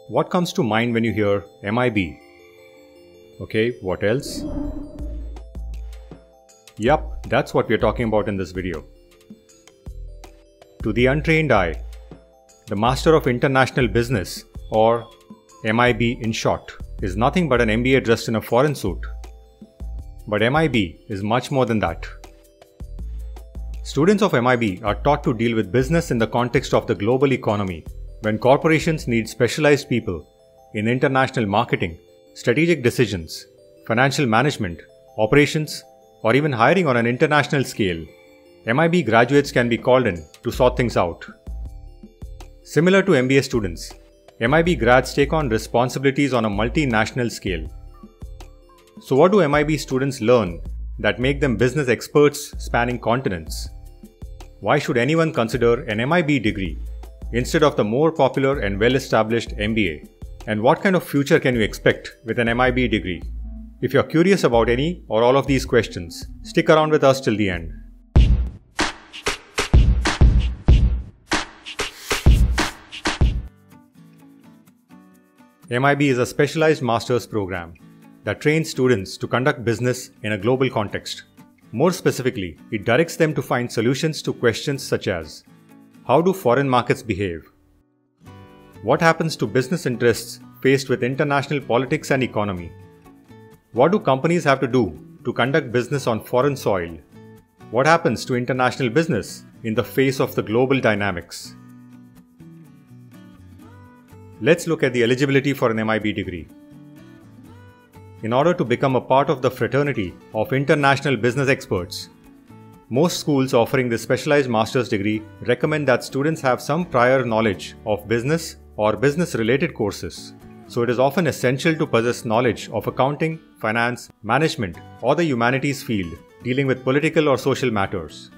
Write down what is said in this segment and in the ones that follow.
What comes to mind when you hear MIB? Okay, what else? Yup, that's what we're talking about in this video. To the untrained eye, the Master of International Business, or MIB in short, is nothing but an MBA dressed in a foreign suit. But MIB is much more than that. Students of MIB are taught to deal with business in the context of the global economy, when corporations need specialized people in international marketing, strategic decisions, financial management, operations, or even hiring on an international scale. MIB graduates can be called in to sort things out. Similar to MBA students, MIB grads take on responsibilities on a multinational scale. So what do MIB students learn that make them business experts spanning continents? Why should anyone consider an MIB degree instead of the more popular and well-established MBA? And what kind of future can you expect with an MIB degree? If you're curious about any or all of these questions, stick around with us till the end. MIB is a specialized master's program that trains students to conduct business in a global context. More specifically, it directs them to find solutions to questions such as: how do foreign markets behave? What happens to business interests faced with international politics and economy? What do companies have to do to conduct business on foreign soil? What happens to international business in the face of the global dynamics? Let's look at the eligibility for an MIB degree. In order to become a part of the fraternity of international business experts, most schools offering this specialized master's degree recommend that students have some prior knowledge of business or business-related courses. So it is often essential to possess knowledge of accounting, finance, management, or the humanities field dealing with political or social matters.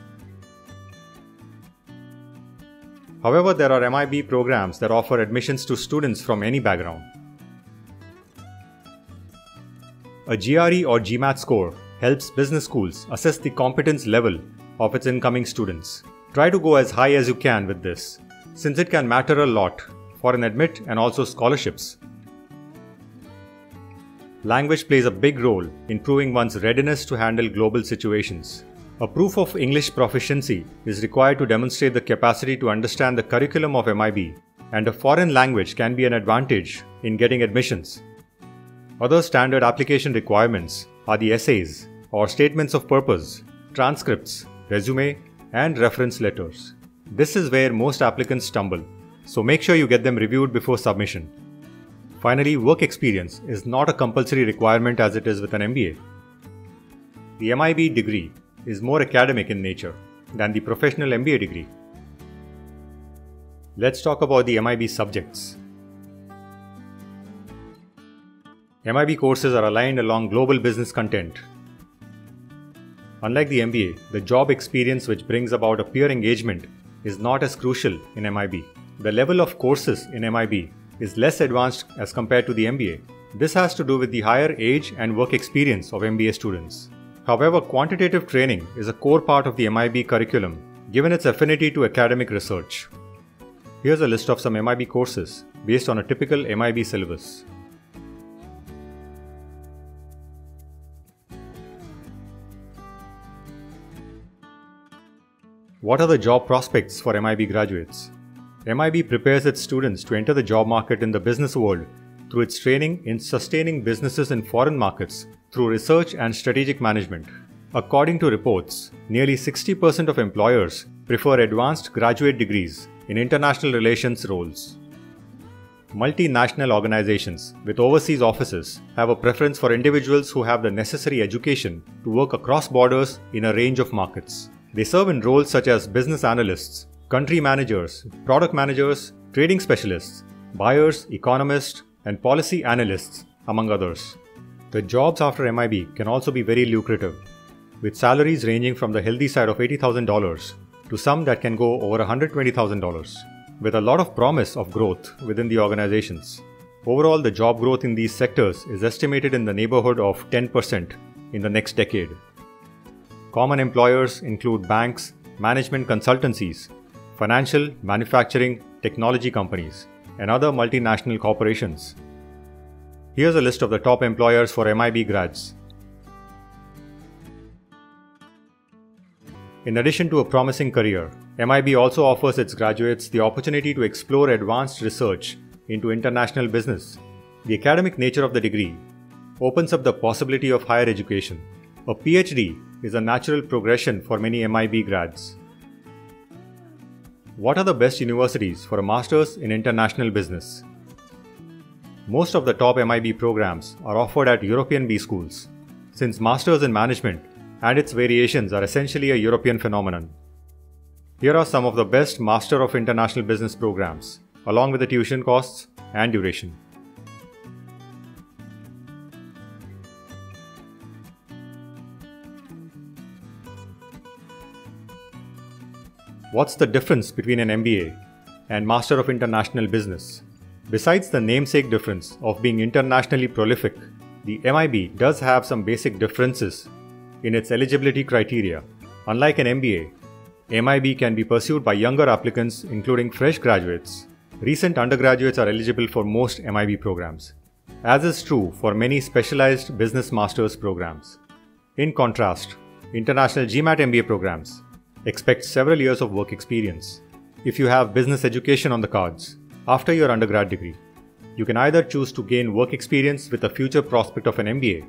However, there are MIB programs that offer admissions to students from any background. A GRE or GMAT score helps business schools assess the competence level of its incoming students. Try to go as high as you can with this, since it can matter a lot for an admit and also scholarships. Language plays a big role in proving one's readiness to handle global situations. A proof of English proficiency is required to demonstrate the capacity to understand the curriculum of MIB, and a foreign language can be an advantage in getting admissions. Other standard application requirements are the essays or statements of purpose, transcripts, resume, and reference letters. This is where most applicants stumble, so make sure you get them reviewed before submission. Finally, work experience is not a compulsory requirement as it is with an MBA. The MIB degree is more academic in nature than the professional MBA degree. Let's talk about the MIB subjects. MIB courses are aligned along global business content. Unlike the MBA, the job experience which brings about a peer engagement is not as crucial in MIB. The level of courses in MIB is less advanced as compared to the MBA. This has to do with the higher age and work experience of MBA students. However, quantitative training is a core part of the MIB curriculum, given its affinity to academic research. Here's a list of some MIB courses based on a typical MIB syllabus. What are the job prospects for MIB graduates? MIB prepares its students to enter the job market in the business world through its training in sustaining businesses in foreign markets through research and strategic management. According to reports, nearly 60% of employers prefer advanced graduate degrees in international relations roles. Multinational organizations with overseas offices have a preference for individuals who have the necessary education to work across borders in a range of markets. They serve in roles such as business analysts, country managers, product managers, trading specialists, buyers, economists, and policy analysts, among others. The jobs after MIB can also be very lucrative, with salaries ranging from the healthy side of $80,000 to some that can go over $120,000, with a lot of promise of growth within the organizations. Overall, the job growth in these sectors is estimated in the neighborhood of 10% in the next decade. Common employers include banks, management consultancies, financial, manufacturing, technology companies. and other multinational corporations. Here's a list of the top employers for MIB grads. In addition to a promising career, MIB also offers its graduates the opportunity to explore advanced research into international business. The academic nature of the degree opens up the possibility of higher education. A PhD is a natural progression for many MIB grads. What are the best universities for a Master's in International Business? Most of the top MIB programs are offered at European B schools, since Masters in Management and its variations are essentially a European phenomenon. Here are some of the best Master of International Business programs, along with the tuition costs and duration. What's the difference between an MBA and Master of International Business? Besides the namesake difference of being internationally prolific, the MIB does have some basic differences in its eligibility criteria. Unlike an MBA, MIB can be pursued by younger applicants, including fresh graduates. Recent undergraduates are eligible for most MIB programs, as is true for many specialized business master's programs. In contrast, international GMAT MBA programs expect several years of work experience. If you have business education on the cards after your undergrad degree, you can either choose to gain work experience with a future prospect of an MBA,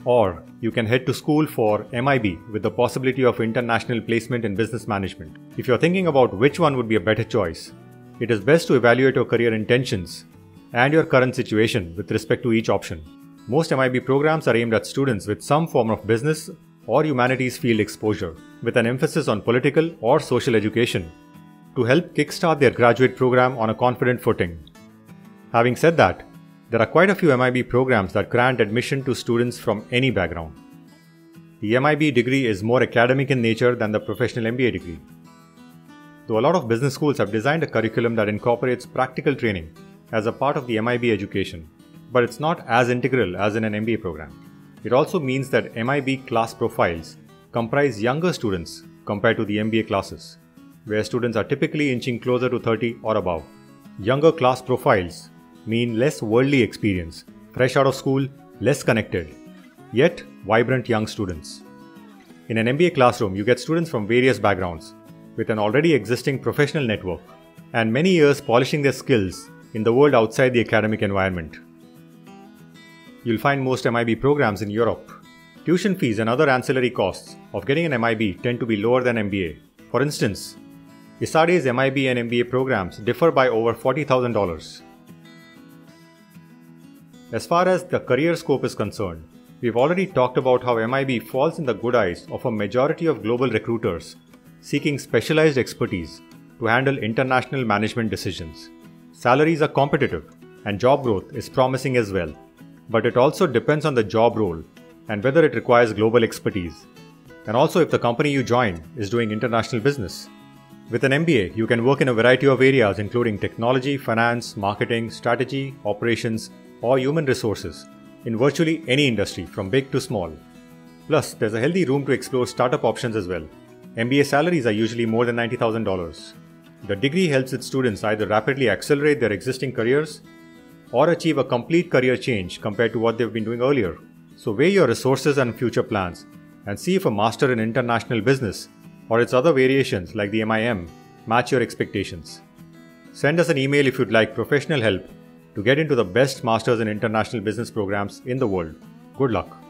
or you can head to school for MIB with the possibility of international placement in business management. If you're thinking about which one would be a better choice, it is best to evaluate your career intentions and your current situation with respect to each option. Most MIB programs are aimed at students with some form of business or humanities field exposure, with an emphasis on political or social education, to help kickstart their graduate program on a confident footing. Having said that, there are quite a few MIB programs that grant admission to students from any background. The MIB degree is more academic in nature than the professional MBA degree. Though a lot of business schools have designed a curriculum that incorporates practical training as a part of the MIB education, but it's not as integral as in an MBA program. It also means that MIB class profiles comprise younger students compared to the MBA classes, where students are typically inching closer to 30 or above. Younger class profiles mean less worldly experience, fresh out of school, less connected, yet vibrant young students. In an MBA classroom, you get students from various backgrounds, with an already existing professional network, and many years polishing their skills in the world outside the academic environment. You'll find most MIB programs in Europe. Tuition fees and other ancillary costs of getting an MIB tend to be lower than MBA. For instance, ISADE's MIB and MBA programs differ by over $40,000. As far as the career scope is concerned, we've already talked about how MIB falls in the good eyes of a majority of global recruiters seeking specialized expertise to handle international management decisions. Salaries are competitive and job growth is promising as well. But it also depends on the job role and whether it requires global expertise, and also if the company you join is doing international business. With an MBA, you can work in a variety of areas including technology, finance, marketing, strategy, operations, or human resources in virtually any industry from big to small. Plus, there's a healthy room to explore startup options as well. MBA salaries are usually more than $90,000. The degree helps its students either rapidly accelerate their existing careers or achieve a complete career change compared to what they've been doing earlier. So weigh your resources and future plans and see if a Master in International Business or its other variations like the MIM match your expectations. Send us an email if you'd like professional help to get into the best Masters in International Business programs in the world. Good luck.